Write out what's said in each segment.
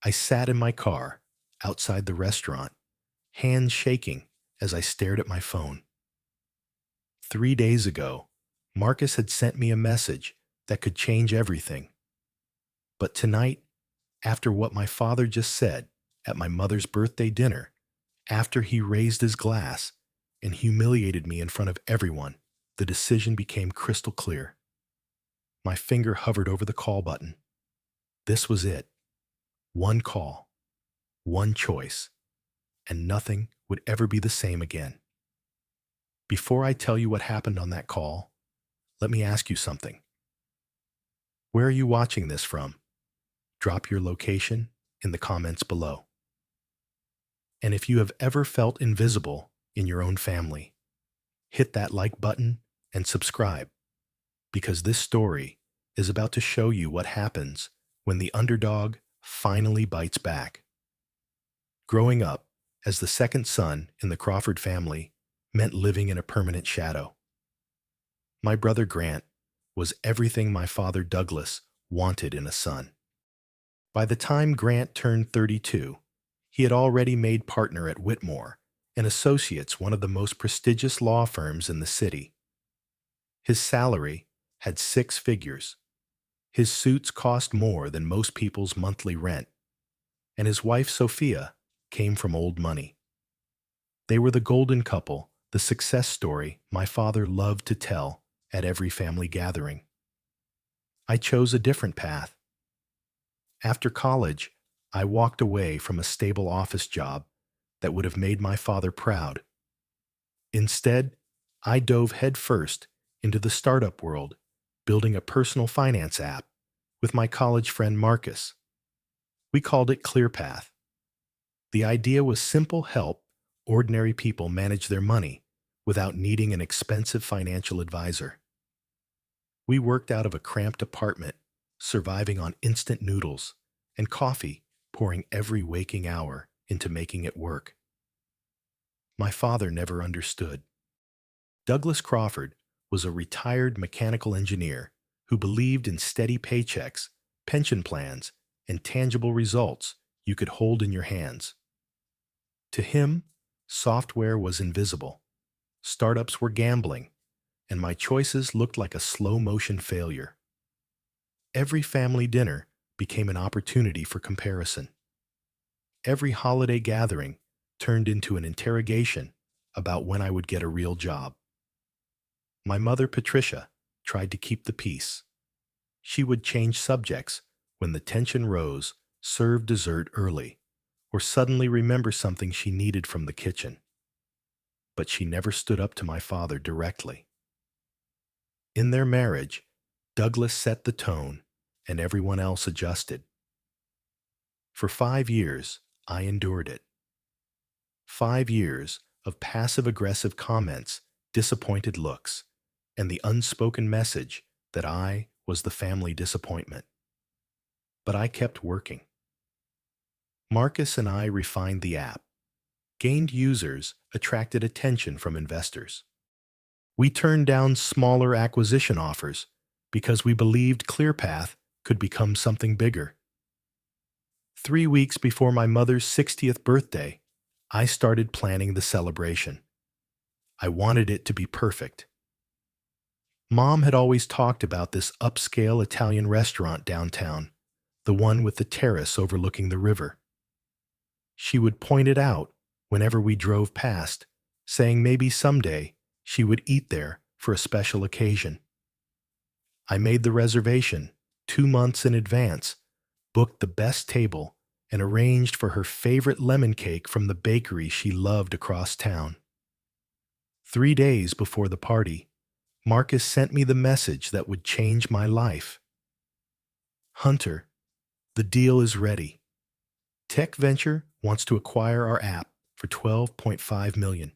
I sat in my car outside the restaurant, hands shaking as I stared at my phone. 3 days ago, Marcus had sent me a message that could change everything. But tonight, after what my father just said at my mother's birthday dinner, after he raised his glass and humiliated me in front of everyone, the decision became crystal clear. My finger hovered over the call button. This was it. One call, one choice, and nothing would ever be the same again. Before I tell you what happened on that call, let me ask you something. Where are you watching this from? Drop your location in the comments below. And if you have ever felt invisible in your own family, hit that like button and subscribe, because this story is about to show you what happens when the underdog finally bites back. Growing up as the second son in the Crawford family meant living in a permanent shadow. My brother Grant was everything my father Douglas wanted in a son. By the time Grant turned 32, he had already made partner at Whitmore and Associates, one of the most prestigious law firms in the city. His salary had 6 figures. His suits cost more than most people's monthly rent, and his wife Sophia came from old money. They were the golden couple, the success story my father loved to tell at every family gathering. I chose a different path. After college, I walked away from a stable office job that would have made my father proud. Instead, I dove headfirst into the startup world, building a personal finance app with my college friend Marcus. We called it ClearPath. The idea was simple: help ordinary people manage their money without needing an expensive financial advisor. We worked out of a cramped apartment, surviving on instant noodles and coffee, pouring every waking hour into making it work. My father never understood. Douglas Crawford was a retired mechanical engineer who believed in steady paychecks, pension plans, and tangible results you could hold in your hands. To him, software was invisible, startups were gambling, and my choices looked like a slow-motion failure. Every family dinner became an opportunity for comparison. Every holiday gathering turned into an interrogation about when I would get a real job. My mother, Patricia, tried to keep the peace. She would change subjects when the tension rose, serve dessert early, or suddenly remember something she needed from the kitchen. But she never stood up to my father directly. In their marriage, Douglas set the tone, and everyone else adjusted. For 5 years, I endured it. 5 years of passive-aggressive comments, disappointed looks, and the unspoken message that I was the family disappointment. But I kept working. Marcus and I refined the app, gained users, attracted attention from investors. We turned down smaller acquisition offers because we believed ClearPath could become something bigger. 3 weeks before my mother's 60th birthday, I started planning the celebration. I wanted it to be perfect. Mom had always talked about this upscale Italian restaurant downtown, the one with the terrace overlooking the river. She would point it out whenever we drove past, saying maybe someday she would eat there for a special occasion. I made the reservation 2 months in advance, booked the best table, and arranged for her favorite lemon cake from the bakery she loved across town. 3 days before the party, Marcus sent me the message that would change my life. Hunter, the deal is ready. Tech Venture wants to acquire our app for $12.5 million.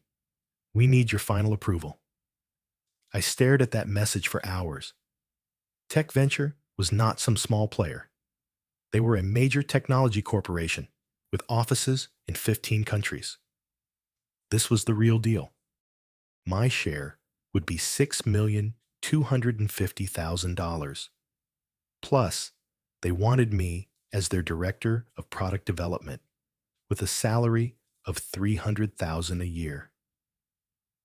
We need your final approval. I stared at that message for hours. Tech Venture was not some small player. They were a major technology corporation with offices in 15 countries. This was the real deal. My share would be $6,250,000. Plus, they wanted me as their director of product development with a salary of $300,000 a year.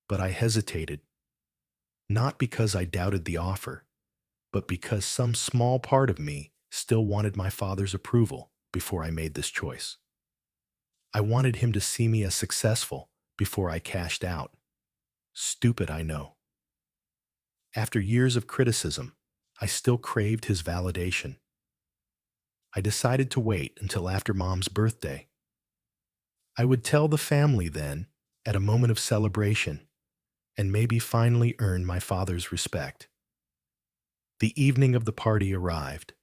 But I hesitated, not because I doubted the offer, but because some small part of me still wanted my father's approval before I made this choice. I wanted him to see me as successful before I cashed out. Stupid, I know. After years of criticism, I still craved his validation. I decided to wait until after Mom's birthday. I would tell the family then, at a moment of celebration, and maybe finally earn my father's respect. The evening of the party arrived.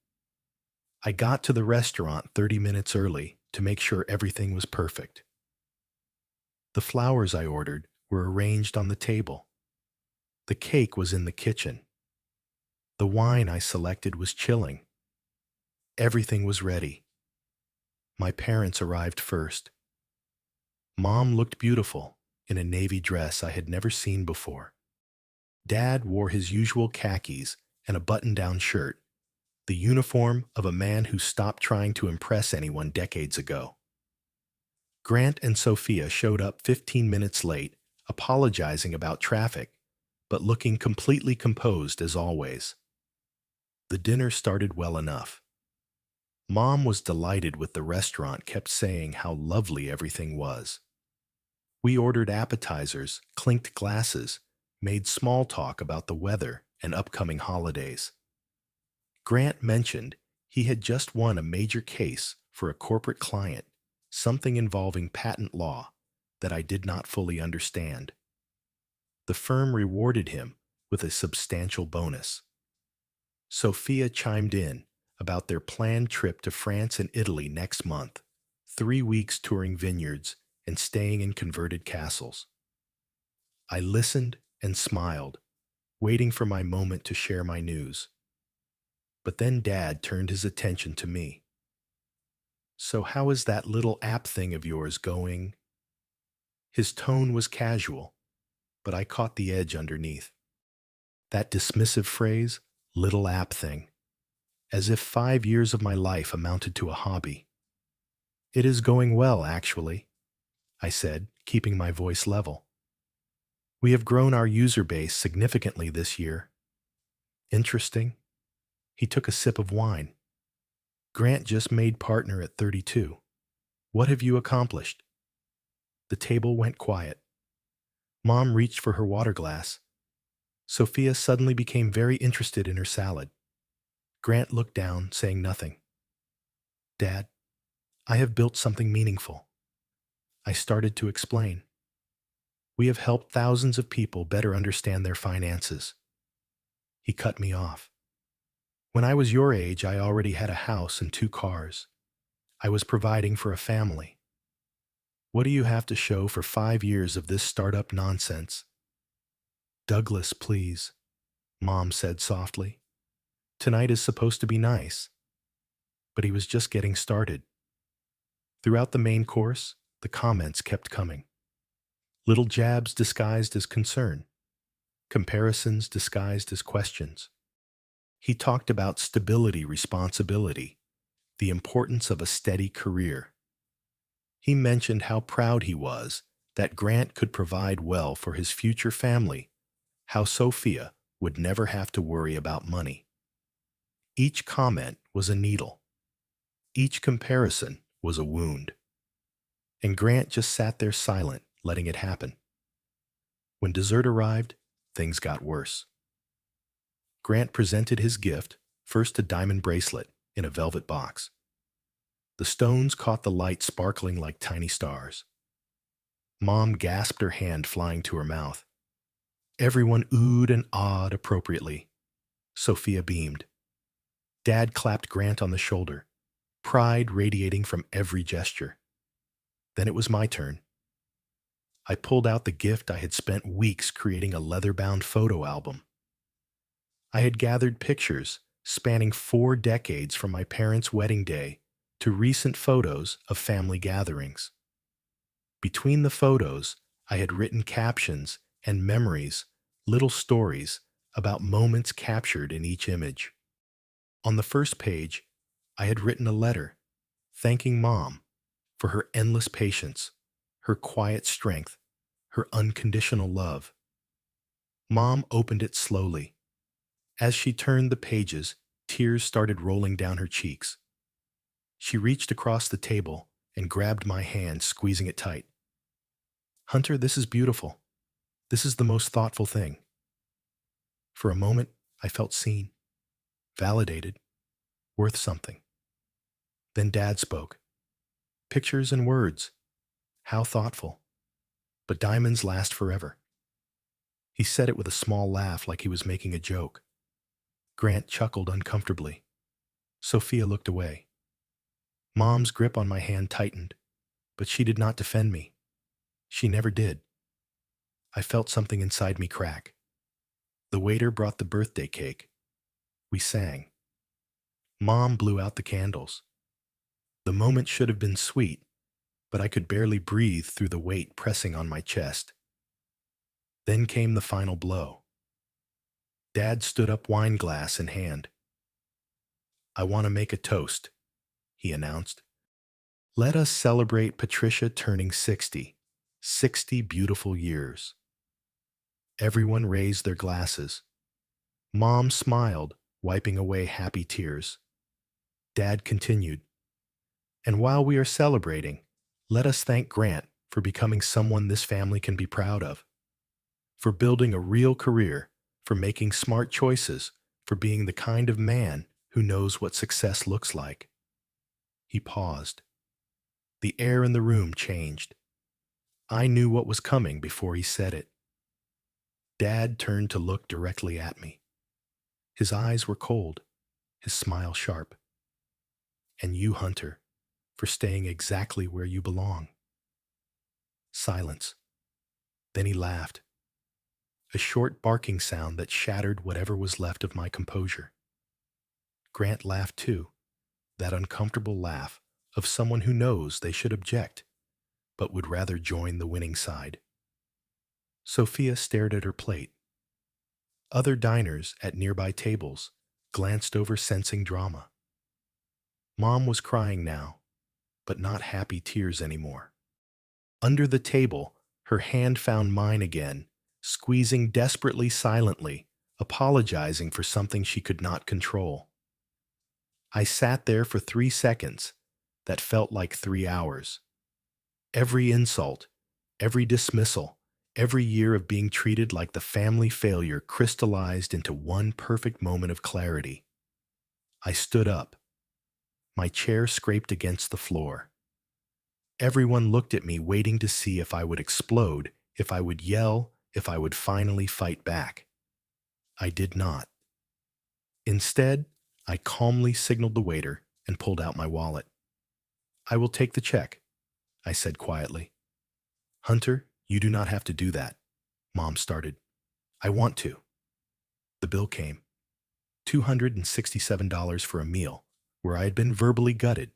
I got to the restaurant 30 minutes early to make sure everything was perfect. The flowers I ordered were arranged on the table. The cake was in the kitchen. The wine I selected was chilling. Everything was ready. My parents arrived first. Mom looked beautiful in a navy dress I had never seen before. Dad wore his usual khakis and a button-down shirt, the uniform of a man who stopped trying to impress anyone decades ago. Grant and Sophia showed up 15 minutes late, apologizing about traffic, but looking completely composed as always. The dinner started well enough. Mom was delighted with the restaurant, kept saying how lovely everything was. We ordered appetizers, clinked glasses, made small talk about the weather and upcoming holidays. Grant mentioned he had just won a major case for a corporate client, something involving patent law that I did not fully understand. The firm rewarded him with a substantial bonus. Sophia chimed in about their planned trip to France and Italy next month, 3 weeks touring vineyards and staying in converted castles. I listened and smiled, waiting for my moment to share my news. But then Dad turned his attention to me. "So how is that little app thing of yours going?" His tone was casual, but I caught the edge underneath. That dismissive phrase, little app thing, as if 5 years of my life amounted to a hobby. "It is going well, actually," I said, keeping my voice level. "We have grown our user base significantly this year." "Interesting." He took a sip of wine. "Grant just made partner at 32. What have you accomplished?" The table went quiet. Mom reached for her water glass. Sophia suddenly became very interested in her salad. Grant looked down, saying nothing. "Dad, I have built something meaningful." I started to explain. "We have helped thousands of people better understand their finances." He cut me off. "When I was your age, I already had a house and 2 cars. I was providing for a family. What do you have to show for 5 years of this startup nonsense?" "Douglas, please," Mom said softly. "Tonight is supposed to be nice." But he was just getting started. Throughout the main course, the comments kept coming. Little jabs disguised as concern. Comparisons disguised as questions. He talked about stability, responsibility, the importance of a steady career. He mentioned how proud he was that Grant could provide well for his future family, how Sophia would never have to worry about money. Each comment was a needle. Each comparison was a wound. And Grant just sat there silent, letting it happen. When dessert arrived, things got worse. Grant presented his gift, first a diamond bracelet in a velvet box. The stones caught the light, sparkling like tiny stars. Mom gasped, her hand flying to her mouth. Everyone oohed and awed appropriately. Sophia beamed. Dad clapped Grant on the shoulder, pride radiating from every gesture. Then it was my turn. I pulled out the gift I had spent weeks creating, a leather-bound photo album. I had gathered pictures spanning 4 decades from my parents' wedding day to recent photos of family gatherings. Between the photos, I had written captions and memories, little stories about moments captured in each image. On the first page, I had written a letter thanking Mom for her endless patience, her quiet strength, her unconditional love. Mom opened it slowly. As she turned the pages, tears started rolling down her cheeks. She reached across the table and grabbed my hand, squeezing it tight. Hunter, this is beautiful. This is the most thoughtful thing. For a moment, I felt seen, validated, worth something. Then Dad spoke. Pictures and words. How thoughtful. But diamonds last forever. He said it with a small laugh like he was making a joke. Grant chuckled uncomfortably. Sophia looked away. Mom's grip on my hand tightened, but she did not defend me. She never did. I felt something inside me crack. The waiter brought the birthday cake. We sang. Mom blew out the candles. The moment should have been sweet, but I could barely breathe through the weight pressing on my chest. Then came the final blow. Dad stood up, wine glass in hand. I want to make a toast, he announced. Let us celebrate Patricia turning 60. 60 beautiful years. Everyone raised their glasses. Mom smiled, wiping away happy tears. Dad continued. And while we are celebrating, let us thank Grant for becoming someone this family can be proud of. For building a real career, for making smart choices, for being the kind of man who knows what success looks like. He paused. The air in the room changed. I knew what was coming before he said it. Dad turned to look directly at me. His eyes were cold, his smile sharp. And you, Hunter, for staying exactly where you belong. Silence. Then he laughed. A short barking sound that shattered whatever was left of my composure. Grant laughed too, that uncomfortable laugh of someone who knows they should object, but would rather join the winning side. Sophia stared at her plate. Other diners at nearby tables glanced over, sensing drama. Mom was crying now, but not happy tears anymore. Under the table, her hand found mine again, squeezing desperately, silently, apologizing for something she could not control. I sat there for 3 seconds that felt like 3 hours. Every insult, every dismissal, every year of being treated like the family failure crystallized into one perfect moment of clarity. I stood up. My chair scraped against the floor. Everyone looked at me, waiting to see if I would explode, if I would yell, if I would finally fight back. I did not. Instead, I calmly signaled the waiter and pulled out my wallet. I will take the check, I said quietly. Hunter, you do not have to do that, Mom started. I want to. The bill came. $267 for a meal, where I had been verbally gutted.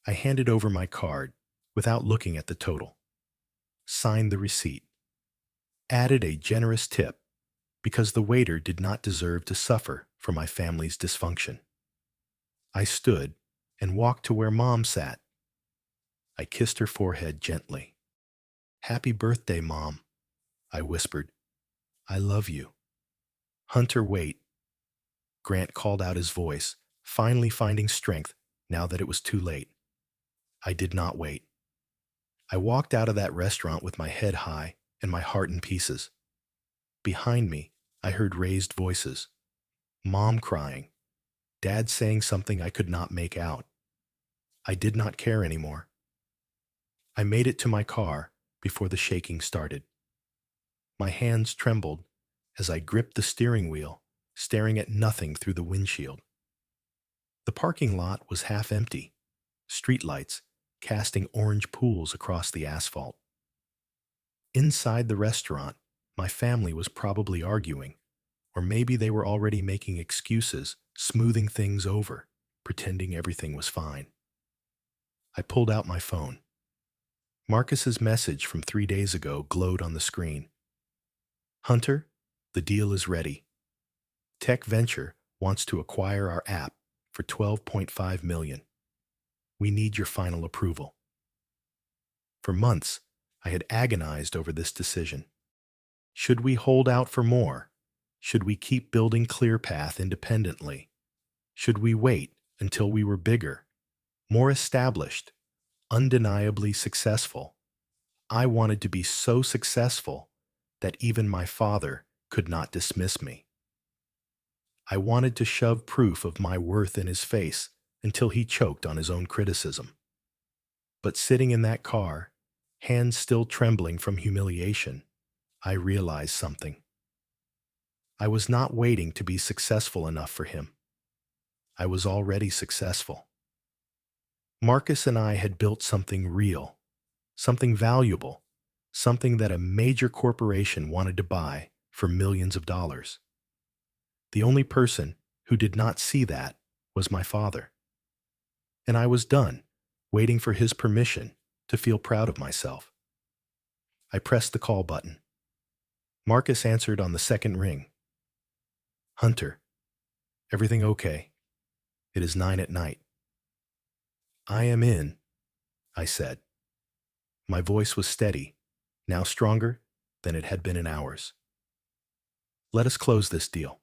I handed over my card without looking at the total. Signed the receipt. Added a generous tip because the waiter did not deserve to suffer for my family's dysfunction. I stood and walked to where Mom sat. I kissed her forehead gently. Happy birthday, Mom, I whispered. I love you. Hunter, wait. Grant called out, his voice, finally finding strength now that it was too late. I did not wait. I walked out of that restaurant with my head high and my heart in pieces. Behind me, I heard raised voices. Mom crying. Dad saying something I could not make out. I did not care anymore. I made it to my car before the shaking started. My hands trembled as I gripped the steering wheel, staring at nothing through the windshield. The parking lot was half empty, streetlights casting orange pools across the asphalt. Inside the restaurant, my family was probably arguing, or maybe they were already making excuses, smoothing things over, pretending everything was fine. I pulled out my phone. Marcus's message from 3 days ago glowed on the screen. Hunter, the deal is ready. Tech Venture wants to acquire our app for $12.5 million. We need your final approval. For months, I had agonized over this decision. Should we hold out for more? Should we keep building ClearPath independently? Should we wait until we were bigger, more established, undeniably successful? I wanted to be so successful that even my father could not dismiss me. I wanted to shove proof of my worth in his face until he choked on his own criticism. But sitting in that car, hands still trembling from humiliation, I realized something. I was not waiting to be successful enough for him. I was already successful. Marcus and I had built something real, something valuable, something that a major corporation wanted to buy for millions of dollars. The only person who did not see that was my father. And I was done, waiting for his permission to feel proud of myself. I pressed the call button. Marcus answered on the second ring. "Hunter, everything okay? It is 9 at night." "I am in," I said. My voice was steady, now stronger than it had been in hours. "Let us close this deal."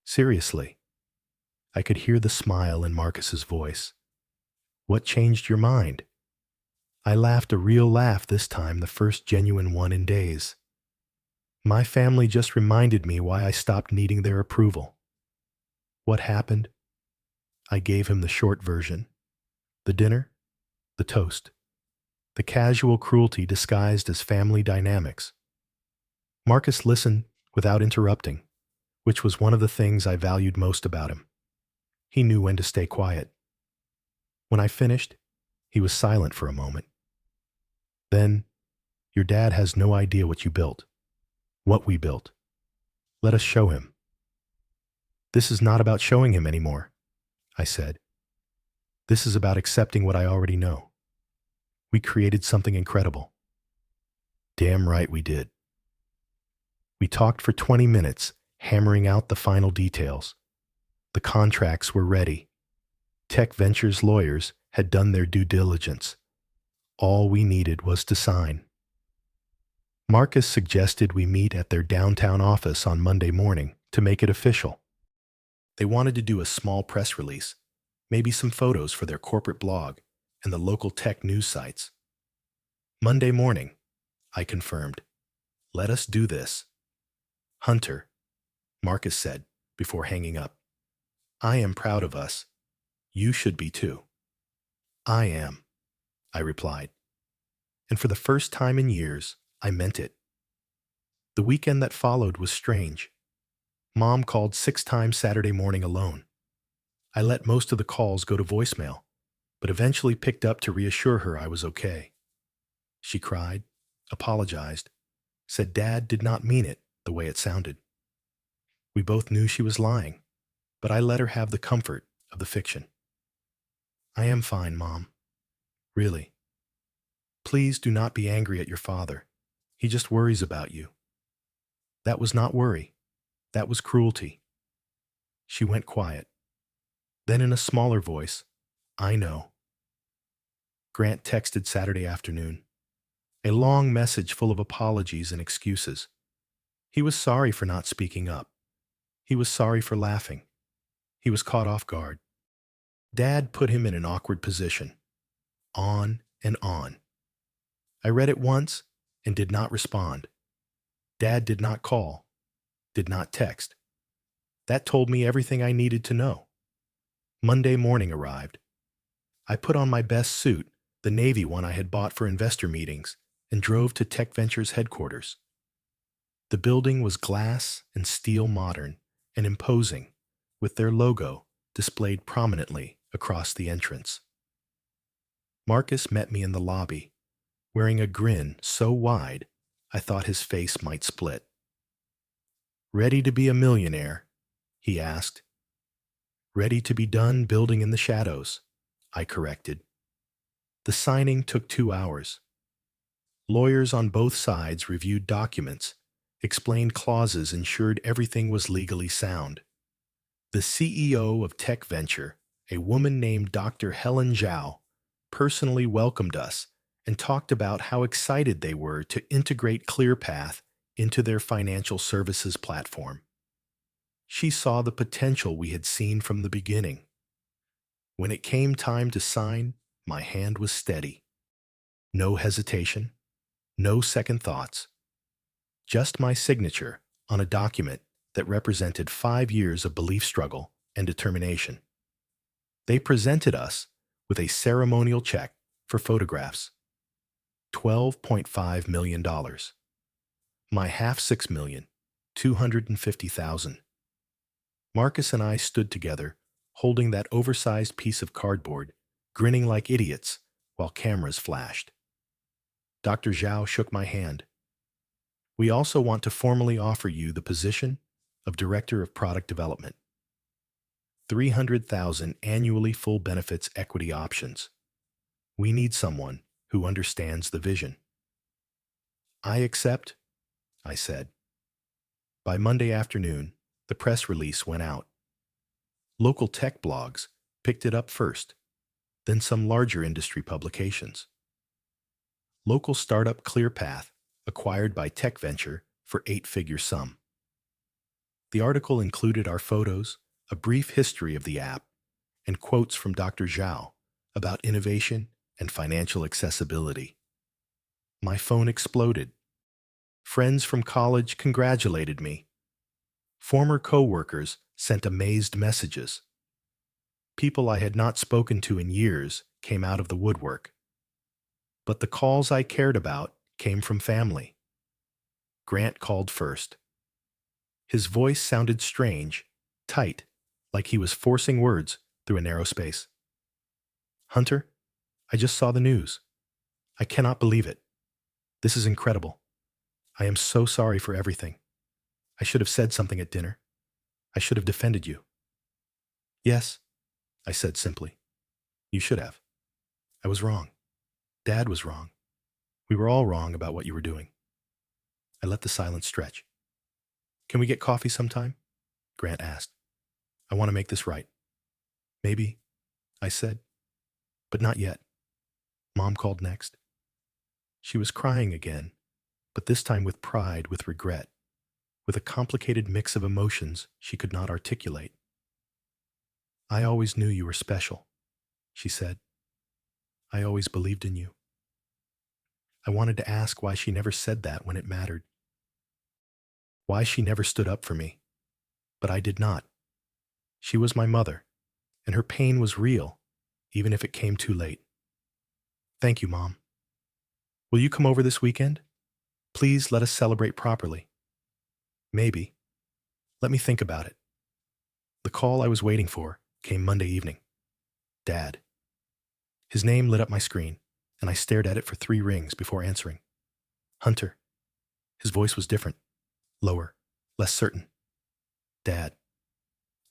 "Seriously?" I could hear the smile in Marcus's voice. "What changed your mind?" I laughed a real laugh this time, the first genuine one in days. My family just reminded me why I stopped needing their approval. What happened? I gave him the short version. The dinner, the toast, the casual cruelty disguised as family dynamics. Marcus listened without interrupting, which was one of the things I valued most about him. He knew when to stay quiet. When I finished, he was silent for a moment. Then, "Your dad has no idea what you built, what we built. Let us show him." "This is not about showing him anymore," I said. "This is about accepting what I already know. We created something incredible." "Damn right we did." We talked for 20 minutes, hammering out the final details. The contracts were ready. Tech Ventures lawyers had done their due diligence. All we needed was to sign. Marcus suggested we meet at their downtown office on Monday morning to make it official. They wanted to do a small press release, maybe some photos for their corporate blog and the local tech news sites. "Monday morning," I confirmed. "Let us do this." "Hunter," Marcus said before hanging up, "I am proud of us. You should be too." "I am," I replied. And for the first time in years, I meant it. The weekend that followed was strange. Mom called 6 times Saturday morning alone. I let most of the calls go to voicemail, but eventually picked up to reassure her I was okay. She cried, apologized, said Dad did not mean it the way it sounded. We both knew she was lying, but I let her have the comfort of the fiction. "I am fine, Mom. Really. Please do not be angry at your father. He just worries about you." That was not worry. That was cruelty. She went quiet. Then in a smaller voice, "I know." Grant texted Saturday afternoon. A long message full of apologies and excuses. He was sorry for not speaking up. He was sorry for laughing. He was caught off guard. Dad put him in an awkward position. On and on. I read it once and did not respond. Dad did not call, did not text. That told me everything I needed to know. Monday morning arrived. I put on my best suit, the navy one I had bought for investor meetings, and drove to Tech Ventures headquarters. The building was glass and steel modern and imposing, with their logo displayed prominently across the entrance. Marcus met me in the lobby, wearing a grin so wide I thought his face might split. "Ready to be a millionaire?" he asked. "Ready to be done building in the shadows," I corrected. The signing took 2 hours. Lawyers on both sides reviewed documents, explained clauses, ensured everything was legally sound. The CEO of Tech Venture, a woman named Dr. Helen Zhao, personally welcomed us and talked about how excited they were to integrate ClearPath into their financial services platform. She saw the potential we had seen from the beginning. When it came time to sign, my hand was steady. No hesitation, no second thoughts, just my signature on a document that represented 5 years of belief struggle and determination. They presented us with a ceremonial check for photographs, $12.5 million. My half $6,250,000. Marcus and I stood together, holding that oversized piece of cardboard, grinning like idiots while cameras flashed. Dr. Zhao shook my hand. We also want to formally offer you the position of Director of Product Development. 300,000 annually full benefits equity options. We need someone who understands the vision. I accept, I said. By Monday afternoon, the press release went out. Local tech blogs picked it up first, then some larger industry publications. Local startup ClearPath acquired by tech venture for 8-figure sum. The article included our photos, a brief history of the app, and quotes from Dr. Zhao about innovation and financial accessibility. My phone exploded. Friends from college congratulated me. Former coworkers sent amazed messages. People I had not spoken to in years came out of the woodwork. But the calls I cared about came from family. Grant called first. His voice sounded strange, tight, like he was forcing words through a narrow space. Hunter, I just saw the news. I cannot believe it. This is incredible. I am so sorry for everything. I should have said something at dinner. I should have defended you. Yes, I said simply. You should have. I was wrong. Dad was wrong. We were all wrong about what you were doing. I let the silence stretch. Can we get coffee sometime? Grant asked. I want to make this right. Maybe, I said. But not yet. Mom called next. She was crying again, but this time with pride, with regret, with a complicated mix of emotions she could not articulate. I always knew you were special, she said. I always believed in you. I wanted to ask why she never said that when it mattered. Why she never stood up for me. But I did not. She was my mother, and her pain was real, even if it came too late. Thank you, Mom. Will you come over this weekend? Please let us celebrate properly. Maybe. Let me think about it. The call I was waiting for came Monday evening. Dad. His name lit up my screen, and I stared at it for 3 rings before answering. Hunter. His voice was different, lower, less certain. Dad.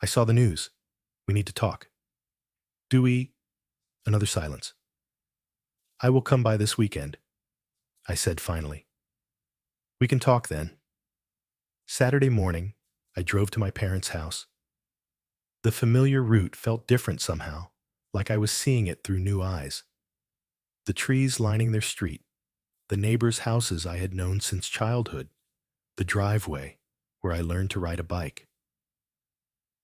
I saw the news. We need to talk. Do we? Another silence. I will come by this weekend, I said finally. We can talk then. Saturday morning, I drove to my parents' house. The familiar route felt different somehow, like I was seeing it through new eyes. The trees lining their street, the neighbors' houses I had known since childhood, the driveway where I learned to ride a bike.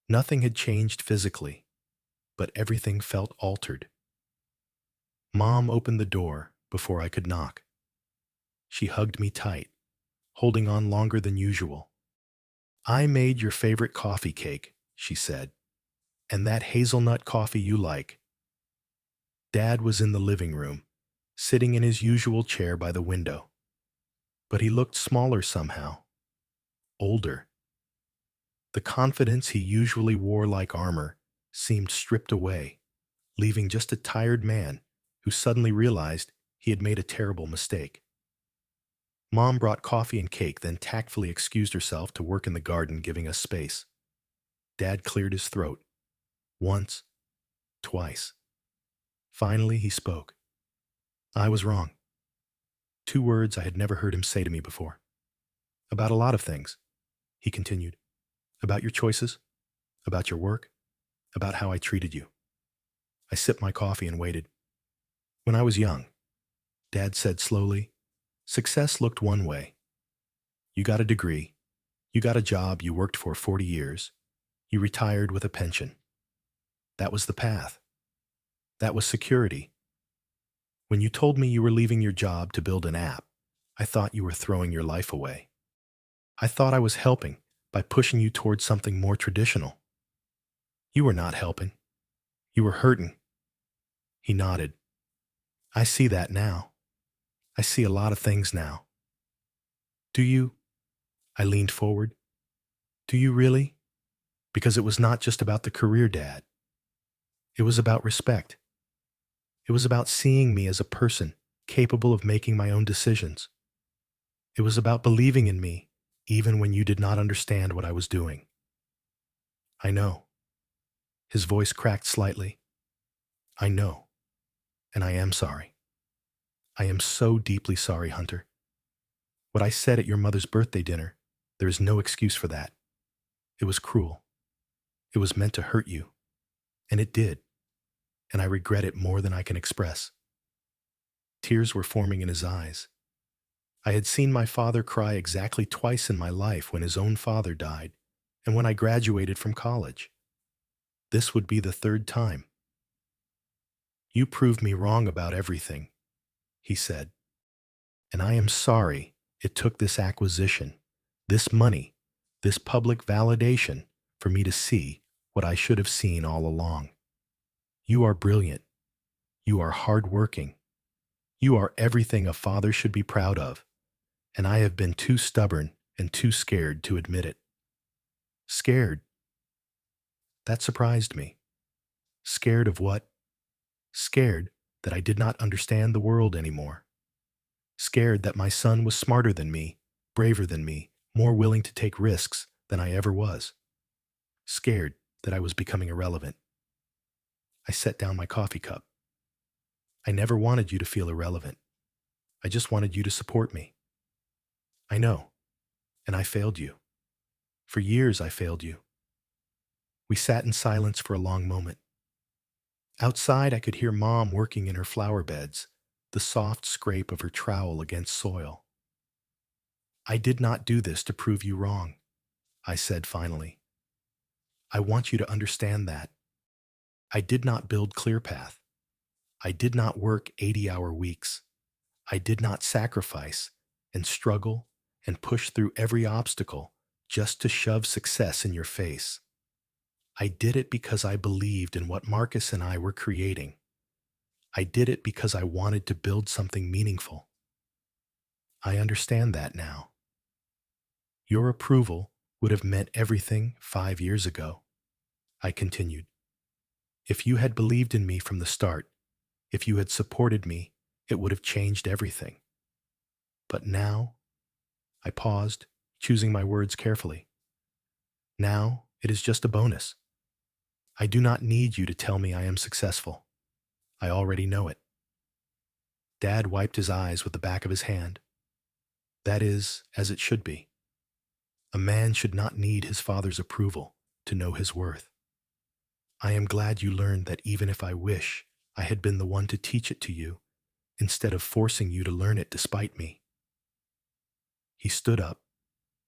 Nothing had changed physically, but everything felt altered. Mom opened the door before I could knock. She hugged me tight, holding on longer than usual. I made your favorite coffee cake, she said, and that hazelnut coffee you like. Dad was in the living room, sitting in his usual chair by the window. But he looked smaller somehow, older. The confidence he usually wore like armor seemed stripped away, leaving just a tired man who suddenly realized he had made a terrible mistake. Mom brought coffee and cake, then tactfully excused herself to work in the garden, giving us space. Dad cleared his throat. Once, twice. Finally, he spoke. I was wrong. 2 words I had never heard him say to me before. About a lot of things, he continued. About your choices, about your work, about how I treated you. I sipped my coffee and waited. When I was young, Dad said slowly, success looked one way. You got a degree, you got a job you worked for 40 years, you retired with a pension. That was the path. That was security. When you told me you were leaving your job to build an app, I thought you were throwing your life away. I thought I was helping by pushing you towards something more traditional. You were not helping. You were hurting. He nodded. I see that now. I see a lot of things now. Do you? I leaned forward. Do you really? Because it was not just about the career, Dad. It was about respect. It was about seeing me as a person capable of making my own decisions. It was about believing in me, even when you did not understand what I was doing. I know. His voice cracked slightly. I know. And I am sorry. I am so deeply sorry, Hunter. What I said at your mother's birthday dinner, there is no excuse for that. It was cruel. It was meant to hurt you. And it did. And I regret it more than I can express. Tears were forming in his eyes. I had seen my father cry exactly twice in my life, when his own father died and when I graduated from college. This would be the third time. You proved me wrong about everything, he said. And I am sorry it took this acquisition, this money, this public validation for me to see what I should have seen all along. You are brilliant. You are hardworking. You are everything a father should be proud of, and I have been too stubborn and too scared to admit it. Scared. That surprised me. Scared of what? Scared that I did not understand the world anymore. Scared that my son was smarter than me, braver than me, more willing to take risks than I ever was. Scared that I was becoming irrelevant. I set down my coffee cup. I never wanted you to feel irrelevant. I just wanted you to support me. I know, and I failed you. For years I failed you. We sat in silence for a long moment. Outside I could hear Mom working in her flower beds, the soft scrape of her trowel against soil. I did not do this to prove you wrong, I said finally. I want you to understand that. I did not build ClearPath. I did not work 80-hour weeks. I did not sacrifice and struggle and push through every obstacle just to shove success in your face. I did it because I believed in what Marcus and I were creating. I did it because I wanted to build something meaningful. I understand that now. Your approval would have meant everything 5 years ago, I continued. If you had believed in me from the start, if you had supported me, it would have changed everything. But now, I paused, choosing my words carefully. Now, it is just a bonus. I do not need you to tell me I am successful. I already know it. Dad wiped his eyes with the back of his hand. That is as it should be. A man should not need his father's approval to know his worth. I am glad you learned that even if I wish I had been the one to teach it to you, instead of forcing you to learn it despite me. He stood up,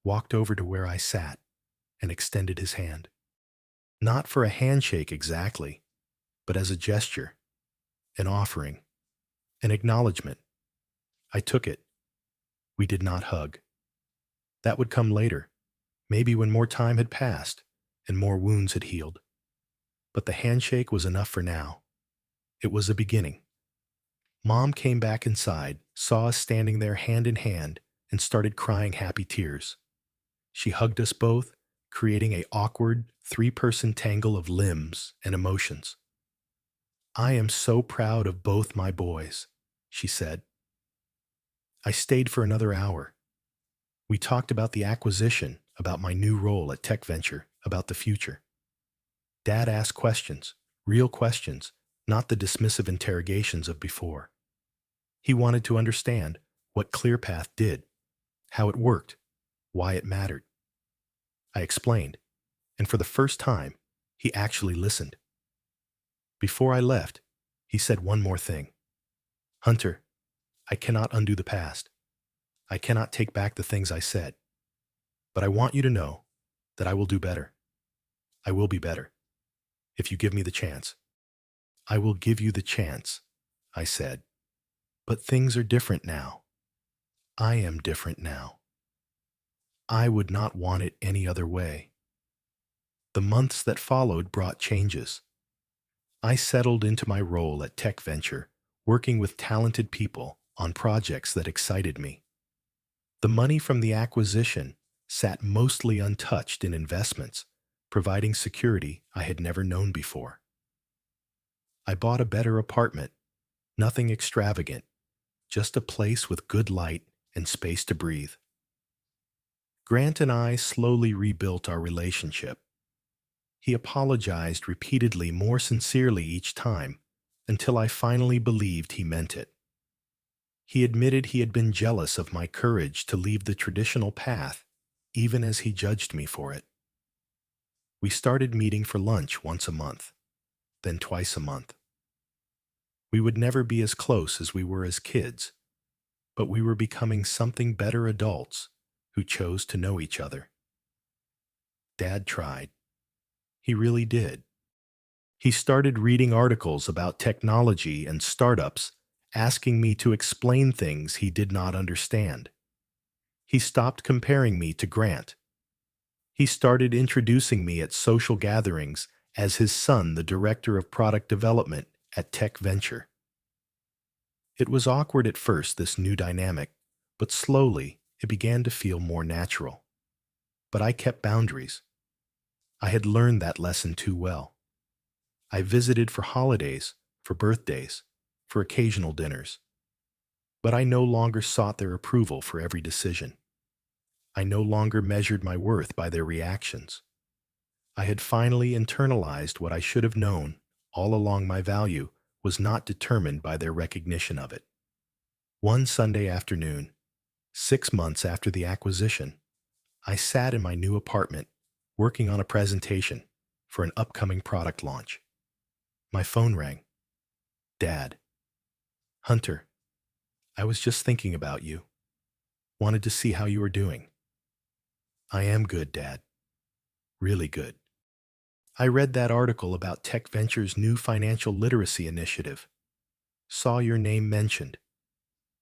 walked over to where I sat, and extended his hand. Not for a handshake exactly, but as a gesture, an offering, an acknowledgement. I took it. We did not hug. That would come later, maybe when more time had passed and more wounds had healed. But the handshake was enough for now. It was a beginning. Mom came back inside, saw us standing there hand in hand, and started crying happy tears. She hugged us both, creating an awkward, three-person tangle of limbs and emotions. I am so proud of both my boys, she said. I stayed for another hour. We talked about the acquisition, about my new role at Tech Venture, about the future. Dad asked questions, real questions, not the dismissive interrogations of before. He wanted to understand what ClearPath did, how it worked, why it mattered. I explained, and for the first time, he actually listened. Before I left, he said one more thing. Hunter, I cannot undo the past. I cannot take back the things I said. But I want you to know that I will do better. I will be better if you give me the chance. I will give you the chance, I said. But things are different now. I am different now. I would not want it any other way. The months that followed brought changes. I settled into my role at Tech Venture, working with talented people on projects that excited me. The money from the acquisition sat mostly untouched in investments, providing security I had never known before. I bought a better apartment, nothing extravagant, just a place with good light and space to breathe. Grant and I slowly rebuilt our relationship. He apologized repeatedly, more sincerely each time, until I finally believed he meant it. He admitted he had been jealous of my courage to leave the traditional path, even as he judged me for it. We started meeting for lunch once a month, then twice a month. We would never be as close as we were as kids, but we were becoming something better adults who chose to know each other. Dad tried. He really did. He started reading articles about technology and startups, asking me to explain things he did not understand. He stopped comparing me to Grant. He started introducing me at social gatherings as his son, the director of product development at Tech Venture. It was awkward at first, this new dynamic, but slowly it began to feel more natural. But I kept boundaries. I had learned that lesson too well. I visited for holidays, for birthdays, for occasional dinners. But I no longer sought their approval for every decision. I no longer measured my worth by their reactions. I had finally internalized what I should have known all along: my value was not determined by their recognition of it. One Sunday afternoon, 6 months after the acquisition, I sat in my new apartment working on a presentation for an upcoming product launch. My phone rang. Dad. Hunter, I was just thinking about you. Wanted to see how you were doing. I am good, Dad. Really good. I read that article about Tech Venture's new financial literacy initiative. Saw your name mentioned.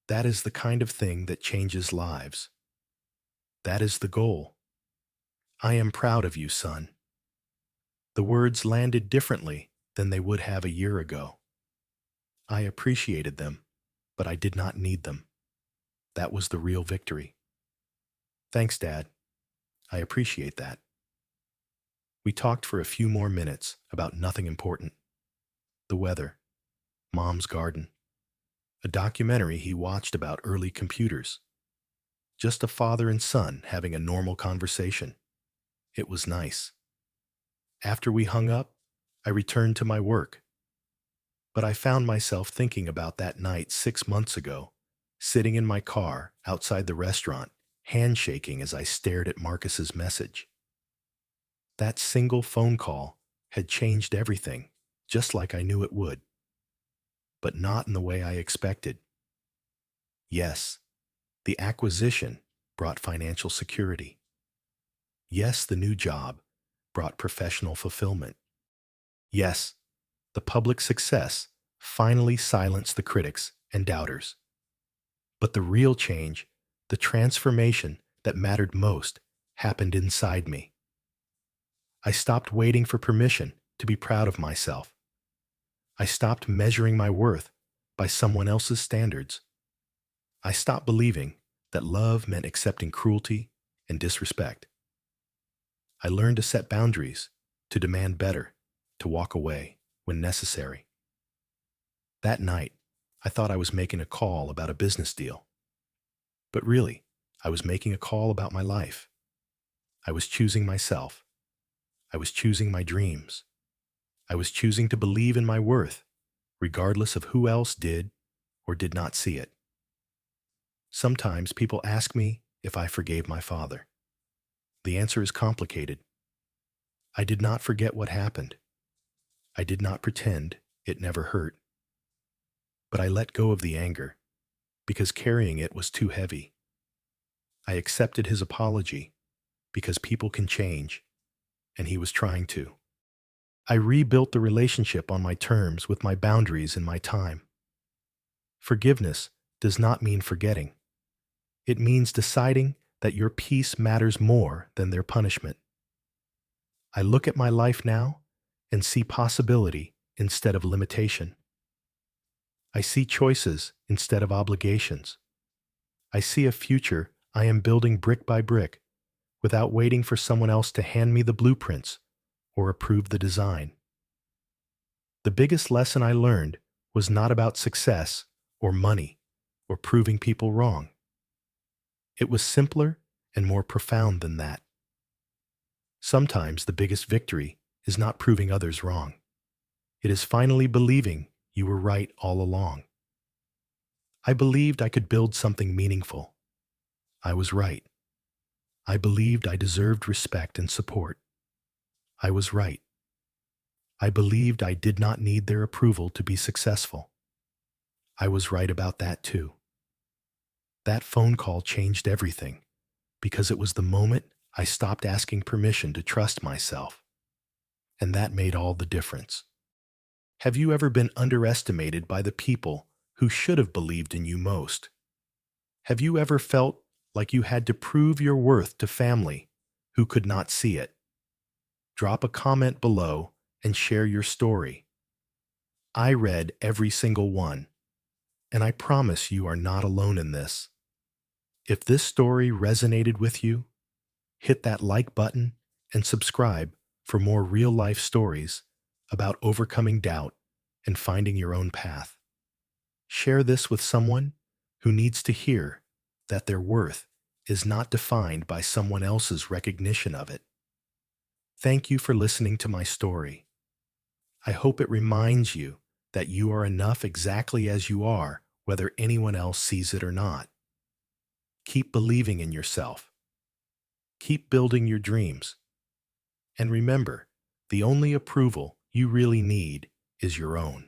That is the kind of thing that changes lives. That is the goal. I am proud of you, son. The words landed differently than they would have a year ago. I appreciated them, but I did not need them. That was the real victory. Thanks, Dad. I appreciate that. We talked for a few more minutes about nothing important. The weather, Mom's garden, a documentary he watched about early computers. Just a father and son having a normal conversation. It was nice. After we hung up, I returned to my work. But I found myself thinking about that night 6 months ago, sitting in my car outside the restaurant, handshaking as I stared at Marcus's message. That single phone call had changed everything, just like I knew it would. But not in the way I expected. Yes, the acquisition brought financial security. Yes, the new job brought professional fulfillment. Yes, the public success finally silenced the critics and doubters. But the real change, the transformation that mattered most, happened inside me. I stopped waiting for permission to be proud of myself. I stopped measuring my worth by someone else's standards. I stopped believing that love meant accepting cruelty and disrespect. I learned to set boundaries, to demand better, to walk away when necessary. That night, I thought I was making a call about a business deal. But really, I was making a call about my life. I was choosing myself. I was choosing my dreams. I was choosing to believe in my worth, regardless of who else did or did not see it. Sometimes people ask me if I forgave my father. The answer is complicated. I did not forget what happened. I did not pretend it never hurt. but I let go of the anger because carrying it was too heavy. I accepted his apology because people can change, and he was trying to. I rebuilt the relationship on my terms with my boundaries and my time. Forgiveness does not mean forgetting. It means deciding that your peace matters more than their punishment. I look at my life now and see possibility instead of limitation. I see choices instead of obligations. I see a future I am building brick by brick without waiting for someone else to hand me the blueprints or approve the design. The biggest lesson I learned was not about success or money or proving people wrong. It was simpler and more profound than that. Sometimes the biggest victory is not proving others wrong. It is finally believing you were right all along. I believed I could build something meaningful. I was right. I believed I deserved respect and support. I was right. I believed I did not need their approval to be successful. I was right about that too. That phone call changed everything because it was the moment I stopped asking permission to trust myself. And that made all the difference. Have you ever been underestimated by the people who should have believed in you most? Have you ever felt like you had to prove your worth to family who could not see it? Drop a comment below and share your story. I read every single one, and I promise you are not alone in this. If this story resonated with you, hit that like button and subscribe for more real-life stories about overcoming doubt and finding your own path. Share this with someone who needs to hear that their worth is not defined by someone else's recognition of it. Thank you for listening to my story. I hope it reminds you that you are enough exactly as you are, whether anyone else sees it or not. Keep believing in yourself. Keep building your dreams. And remember, the only approval you really need is your own.